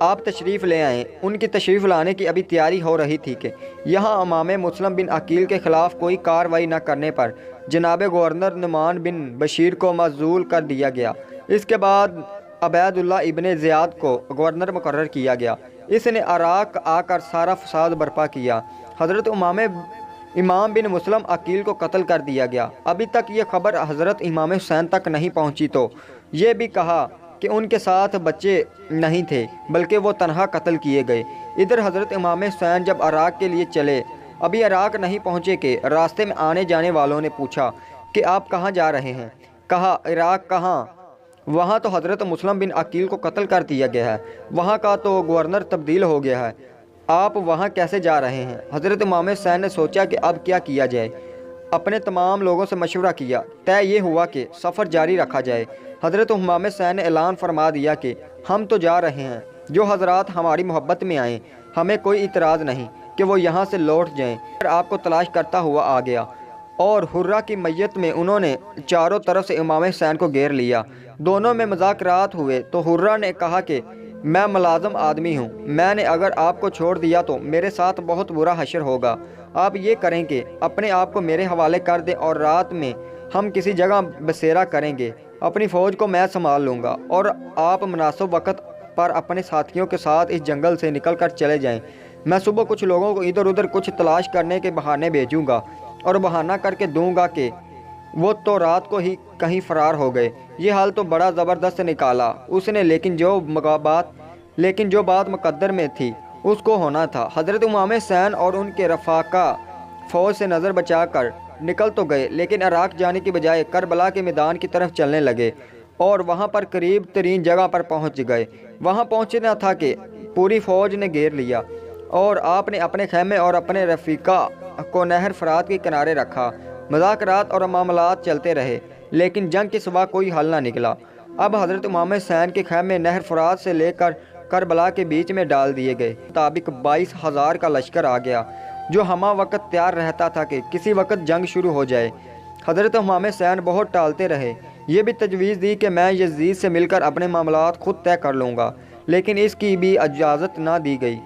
آپ تشریف لے آئیں۔ ان کی تشریف لانے کی ابھی تیاری ہو رہی تھی کہ یہاں امام مسلم بن عقیل کے خلاف کوئی کارروائی نہ کرنے پر جناب گورنر نعمان بن بشیر کو معزول کر دیا گیا۔ اس کے بعد عبید اللہ ابن زیاد کو گورنر مقرر کیا گیا۔ اس نے عراق آ کر سارا فساد برپا کیا۔ حضرت امام بن مسلم عقیل کو قتل کر دیا گیا۔ ابھی تک یہ خبر حضرت امام حسین تک نہیں پہنچی تو یہ بھی کہا کہ ان کے ساتھ بچے نہیں تھے بلکہ وہ تنہا قتل کیے گئے۔ ادھر حضرت امام حسین جب عراق کے لیے چلے، ابھی عراق نہیں پہنچے کہ راستے میں آنے جانے والوں نے پوچھا کہ آپ کہاں جا رہے ہیں؟ کہا عراق کہاں؟ وہاں تو حضرت مسلم بن عقیل کو قتل کر دیا گیا ہے، وہاں کا تو گورنر تبدیل ہو گیا ہے، آپ وہاں کیسے جا رہے ہیں؟ حضرت امام حسین نے سوچا کہ اب کیا کیا جائے۔ اپنے تمام لوگوں سے مشورہ کیا، طے یہ ہوا کہ سفر جاری رکھا جائے۔ حضرت امام حسین نے اعلان فرما دیا کہ ہم تو جا رہے ہیں، جو حضرات ہماری محبت میں آئیں ہمیں کوئی اعتراض نہیں کہ وہ یہاں سے لوٹ جائیں۔ پھر آپ کو تلاش کرتا ہوا آ گیا اور حرہ کی میت میں انہوں نے چاروں طرف سے امام حسین کو گھیر لیا۔ دونوں میں مذاکرات ہوئے تو حرہ نے کہا کہ میں ملازم آدمی ہوں، میں نے اگر آپ کو چھوڑ دیا تو میرے ساتھ بہت برا حشر ہوگا۔ آپ یہ کریں کہ اپنے آپ کو میرے حوالے کر دیں اور رات میں ہم کسی جگہ بسیرا کریں گے، اپنی فوج کو میں سنبھال لوں گا اور آپ مناسب وقت پر اپنے ساتھیوں کے ساتھ اس جنگل سے نکل کر چلے جائیں۔ میں صبح کچھ لوگوں کو ادھر ادھر کچھ تلاش کرنے کے بہانے بھیجوں گا اور بہانہ کر کے دوں گا کہ وہ تو رات کو ہی کہیں فرار ہو گئے۔ یہ حال تو بڑا زبردست نکالا اس نے، لیکن جو بات مقدر میں تھی اس کو ہونا تھا۔ حضرت امام حسین اور ان کے رفاقہ فوج سے نظر بچا کر نکل تو گئے، لیکن عراق جانے کی بجائے کربلا کے میدان کی طرف چلنے لگے اور وہاں پر قریب ترین جگہ پر پہنچ گئے۔ وہاں پہنچنا تھا کہ پوری فوج نے گھیر لیا اور آپ نے اپنے خیمے اور اپنے رفیقہ کو نہر فرات کے کنارے رکھا۔ مذاکرات اور معاملات چلتے رہے لیکن جنگ کے سوا کوئی حل نہ نکلا۔ اب حضرت امام حسین کے خیمے نہر فرات سے لے کر کربلا کے بیچ میں ڈال دیے گئے۔ مطابق 22,000 کا لشکر آ گیا جو ہمہ وقت تیار رہتا تھا کہ کسی وقت جنگ شروع ہو جائے۔ حضرت امام حسین بہت ٹالتے رہے، یہ بھی تجویز دی کہ میں یزید سے مل کر اپنے معاملات خود طے کر لوں گا، لیکن اس کی بھی اجازت نہ دی گئی۔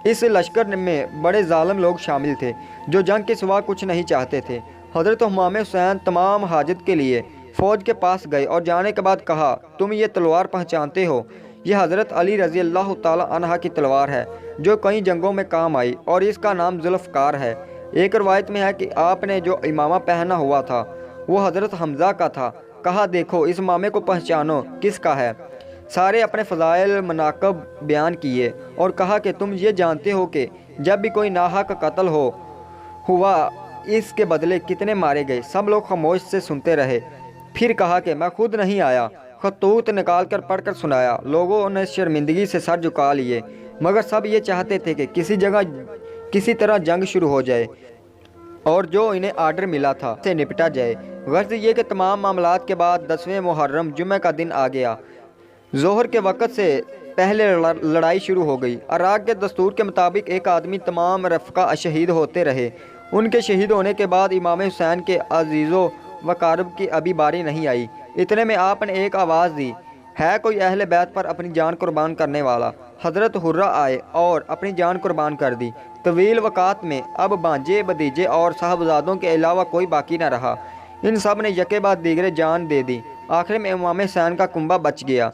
اس لشکر میں بڑے ظالم لوگ شامل تھے جو جنگ کے سوا کچھ نہیں چاہتے تھے۔ حضرت امام حسین تمام حاجت کے لیے فوج کے پاس گئے اور جانے کے بعد کہا، تم یہ تلوار پہچانتے ہو؟ یہ حضرت علی رضی اللہ تعالی عنہ کی تلوار ہے جو کئی جنگوں میں کام آئی اور اس کا نام ذوالفقار ہے۔ ایک روایت میں ہے کہ آپ نے جو امامہ پہنا ہوا تھا وہ حضرت حمزہ کا تھا۔ کہا، دیکھو اس امامے کو پہچانو کس کا ہے؟ سارے اپنے فضائل مناقب بیان کیے اور کہا کہ تم یہ جانتے ہو کہ جب بھی کوئی ناحق قتل ہوا اس کے بدلے کتنے مارے گئے؟ سب لوگ خاموش سے سنتے رہے۔ پھر کہا کہ میں خود نہیں آیا، خطوط نکال کر پڑھ کر سنایا۔ لوگوں نے شرمندگی سے سر جھکا لیے، مگر سب یہ چاہتے تھے کہ کسی جگہ کسی طرح جنگ شروع ہو جائے اور جو انہیں آرڈر ملا تھا سے نپٹا جائے۔ غرض یہ کہ تمام معاملات کے بعد 10ویں محرم جمعہ کا دن آ گیا۔ ظہر کے وقت سے پہلے لڑائی شروع ہو گئی۔ عراق کے دستور کے مطابق ایک آدمی تمام رفقا شہید ہوتے رہے۔ ان کے شہید ہونے کے بعد امام حسین کے عزیز و وقارب کی ابھی باری نہیں آئی۔ اتنے میں آپ نے ایک آواز دی، ہے کوئی اہل بیت پر اپنی جان قربان کرنے والا؟ حضرت حرہ آئے اور اپنی جان قربان کر دی۔ طویل وقات میں اب بانجے، بھتیجے اور صاحبزادوں کے علاوہ کوئی باقی نہ رہا۔ ان سب نے یکے بعد دیگرے جان دے دی۔ آخر میں امام حسین کا کنبہ بچ گیا۔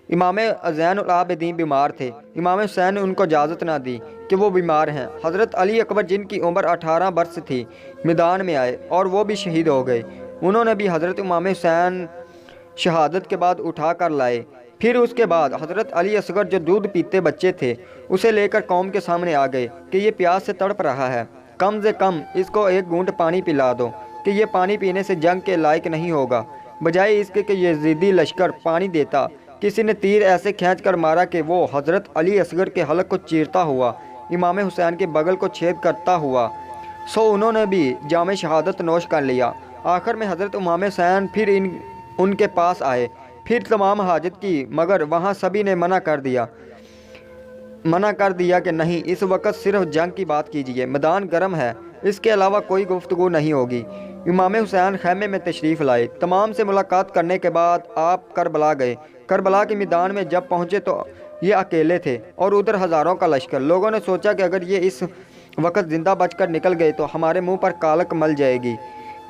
امام زین العابدین بیمار تھے۔ امام حسین نے ان کو اجازت نہ دی کہ وہ بیمار ہیں۔ حضرت علی اکبر جن کی عمر 18 برس تھی میدان میں آئے اور وہ بھی شہید ہو گئے۔ انہوں نے بھی حضرت امام حسین شہادت کے بعد اٹھا کر لائے۔ پھر اس کے بعد حضرت علی اصغر جو دودھ پیتے بچے تھے اسے لے کر قوم کے سامنے آ گئے کہ یہ پیاس سے تڑپ رہا ہے، کم سے کم اس کو ایک گھونٹ پانی پلا دو کہ یہ پانی پینے سے جنگ کے لائق نہیں ہوگا۔ بجائے اس کے کہ یزیدی لشکر پانی دیتا، کسی نے تیر ایسے کھینچ کر مارا کہ وہ حضرت علی اصغر کے حلق کو چیرتا ہوا امام حسین کے بغل کو چھید کرتا ہوا، سو انہوں نے بھی جام شہادت نوش کر لیا۔ آخر میں حضرت امام حسین پھر ان کے پاس آئے، پھر تمام حاجت کی، مگر وہاں سبھی نے منع کر دیا کہ نہیں، اس وقت صرف جنگ کی بات کیجیے، میدان گرم ہے، اس کے علاوہ کوئی گفتگو نہیں ہوگی۔ امام حسین خیمے میں تشریف لائے۔ تمام سے ملاقات کرنے کے بعد آپ کربلا گئے۔ کربلا کے میدان میں جب پہنچے تو یہ اکیلے تھے اور ادھر ہزاروں کا لشکر۔ لوگوں نے سوچا کہ اگر یہ اس وقت زندہ بچ کر نکل گئے تو ہمارے منہ پر کالک مل جائے گی۔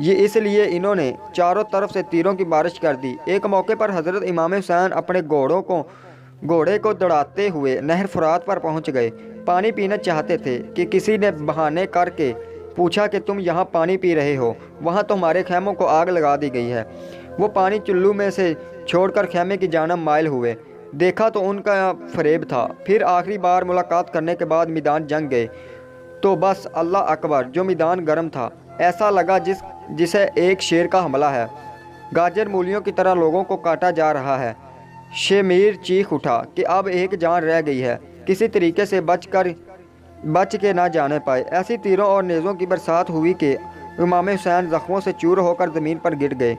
یہ اس لیے انہوں نے چاروں طرف سے تیروں کی بارش کر دی۔ ایک موقع پر حضرت امام حسین اپنے گھوڑے کو دوڑاتے ہوئے نہر فرات پر پہنچ گئے۔ پانی پینا چاہتے تھے کہ کسی نے بہانے کر کے پوچھا کہ تم یہاں پانی پی رہے ہو، وہاں تو ہمارے خیموں کو آگ لگا دی گئی ہے۔ وہ پانی چلو میں سے چھوڑ کر خیمے کی جانب مائل ہوئے۔ دیکھا تو ان کا فریب تھا۔ پھر آخری بار ملاقات کرنے کے بعد میدان جنگ گئے تو بس اللہ اکبر، جو میدان گرم تھا، ایسا لگا جسے ایک شیر کا حملہ ہے۔ گاجر مولیوں کی طرح لوگوں کو کاٹا جا رہا ہے۔ شمیر چیخ اٹھا کہ اب ایک جان رہ گئی ہے، کسی طریقے سے بچ کے نہ جانے پائے۔ ایسی تیروں اور نیزوں کی برسات ہوئی کہ امام حسین زخموں سے چور ہو کر زمین پر گر گئے۔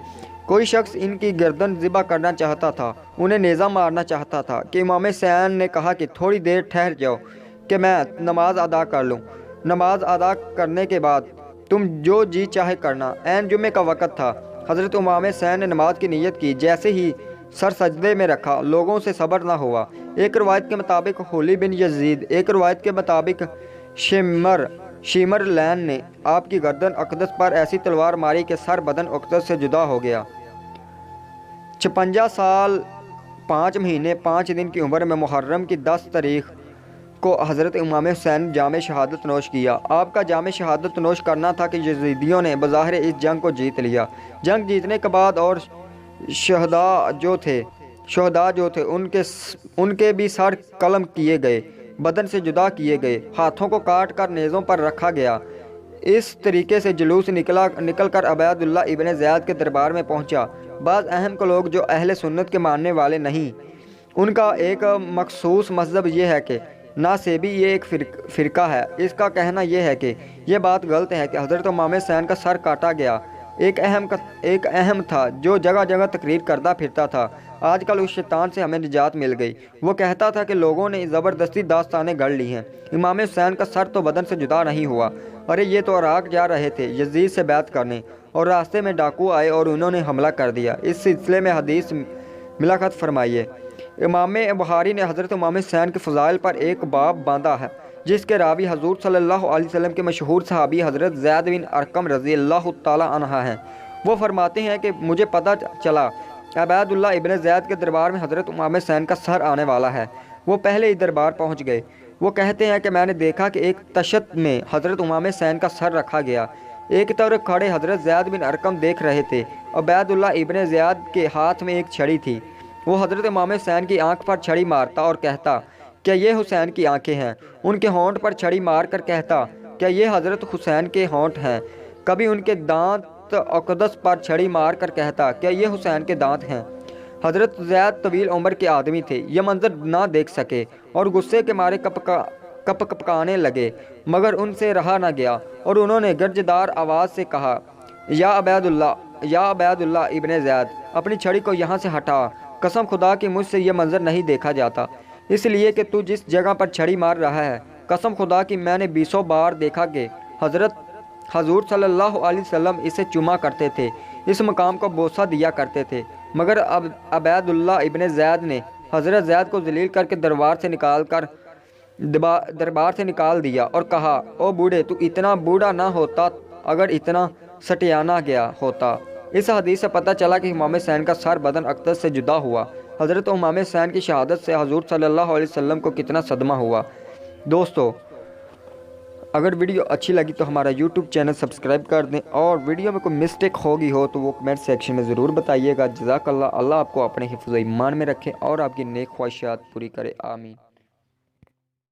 کوئی شخص ان کی گردن ذبح کرنا چاہتا تھا، انہیں نیزہ مارنا چاہتا تھا کہ امام حسین نے کہا کہ تھوڑی دیر ٹھہر جاؤ کہ میں نماز ادا کر لوں۔ نماز ادا کرنے کے بعد تم جو جی چاہے کرنا۔ عین جمعے کا وقت تھا۔ حضرت امام حسین نے نماز کی نیت کی، جیسے ہی سر سجدے میں رکھا لوگوں سے صبر نہ ہوا۔ ایک روایت کے مطابق حلی بن یزید، ایک روایت کے مطابق شیمر لین نے آپ کی گردن اقدس پر ایسی تلوار ماری کہ سر بدن اقدس سے جدا ہو گیا۔ 56 سال 5 مہینے 5 دن کی عمر میں محرم کی 10 تاریخ کو حضرت امام حسین جام شہادت نوش کیا۔ آپ کا جام شہادت نوش کرنا تھا کہ یزیدیوں نے بظاہر اس جنگ کو جیت لیا۔ جنگ جیتنے کے بعد اور شہداء جو تھے ان کے بھی سر قلم کیے گئے، بدن سے جدا کیے گئے، ہاتھوں کو کاٹ کر نیزوں پر رکھا گیا۔ اس طریقے سے جلوس نکل کر عبید اللہ ابن زیاد کے دربار میں پہنچا۔ بعض اہم کو لوگ جو اہل سنت کے ماننے والے نہیں، ان کا ایک مخصوص مذہب یہ ہے کہ ناسیبی یہ ایک فرقہ ہے، اس کا کہنا یہ ہے کہ یہ بات غلط ہے کہ حضرت امام حسین کا سر کاٹا گیا۔ ایک اہم تھا جو جگہ جگہ تقریر کرتا پھرتا تھا، آج کل اس شیطان سے ہمیں نجات مل گئی۔ وہ کہتا تھا کہ لوگوں نے زبردستی داستانیں گڑھ لی ہیں، امام حسین کا سر تو بدن سے جدا نہیں ہوا۔ ارے یہ تو عراق جا رہے تھے یزید سے بیعت کرنے، اور راستے میں ڈاکو آئے اور انہوں نے حملہ کر دیا۔ اس سلسلے میں حدیث ملخص فرمائیے۔ امام بخاری نے حضرت امام حسین کے فضائل پر ایک باب باندھا ہے، جس کے راوی حضور صلی اللہ علیہ وسلم کے مشہور صحابی حضرت زید بن ارقم رضی اللہ تعالی عنہ ہیں۔ وہ فرماتے ہیں کہ مجھے پتہ چلا عبید اللہ ابن زید کے دربار میں حضرت امام حسین کا سر آنے والا ہے۔ وہ پہلے ہی دربار پہنچ گئے۔ وہ کہتے ہیں کہ میں نے دیکھا کہ ایک تشت میں حضرت امام حسین کا سر رکھا گیا۔ ایک طرف کھڑے حضرت زید بن ارقم دیکھ رہے تھے۔ عبید اللہ ابن زیاد کے ہاتھ میں ایک چھڑی تھی۔ وہ حضرت امام حسین کی آنکھ پر چھڑی مارتا اور کہتا کیا یہ حسین کی آنکھیں ہیں؟ ان کے ہونٹ پر چھڑی مار کر کہتا کیا یہ حضرت حسین کے ہونٹ ہیں؟ کبھی ان کے دانت اقدس پر چھڑی مار کر کہتا کیا یہ حسین کے دانت ہیں؟ حضرت زید طویل عمر کے آدمی تھے، یہ منظر نہ دیکھ سکے اور غصے کے مارے کپکانے لگے، مگر ان سے رہا نہ گیا اور انہوں نے گرجدار آواز سے کہا یا عبید اللہ ابن زید، اپنی چھڑی کو یہاں سے ہٹا، قسم خدا کی مجھ سے یہ منظر نہیں دیکھا جاتا، اس لیے کہ تو جس جگہ پر چھڑی مار رہا ہے، قسم خدا کی میں نے 20 بار دیکھا کہ حضور صلی اللہ علیہ وسلم اسے چوما کرتے تھے، اس مقام کو بوسہ دیا کرتے تھے، مگر اب عبید اللہ ابن زید نے حضرت زید کو ذلیل کر کے دربار سے نکال دیا اور کہا او بوڑھے، تو اتنا بوڑھا نہ ہوتا اگر اتنا سٹیانا گیا ہوتا۔ اس حدیث سے پتہ چلا کہ امام حسین کا سر بدن اقدس سے جدا ہوا۔ حضرت امام حسین کی شہادت سے حضور صلی اللہ علیہ وسلم کو کتنا صدمہ ہوا۔ دوستو، اگر ویڈیو اچھی لگی تو ہمارا یوٹیوب چینل سبسکرائب کر دیں، اور ویڈیو میں کوئی مسٹیک ہوگی ہو تو وہ کمنٹ سیکشن میں ضرور بتائیے گا۔ جزاک اللہ، اللہ آپ کو اپنے حفظ و ایمان میں رکھے اور آپ کی نیک خواہشات پوری کرے، آمین۔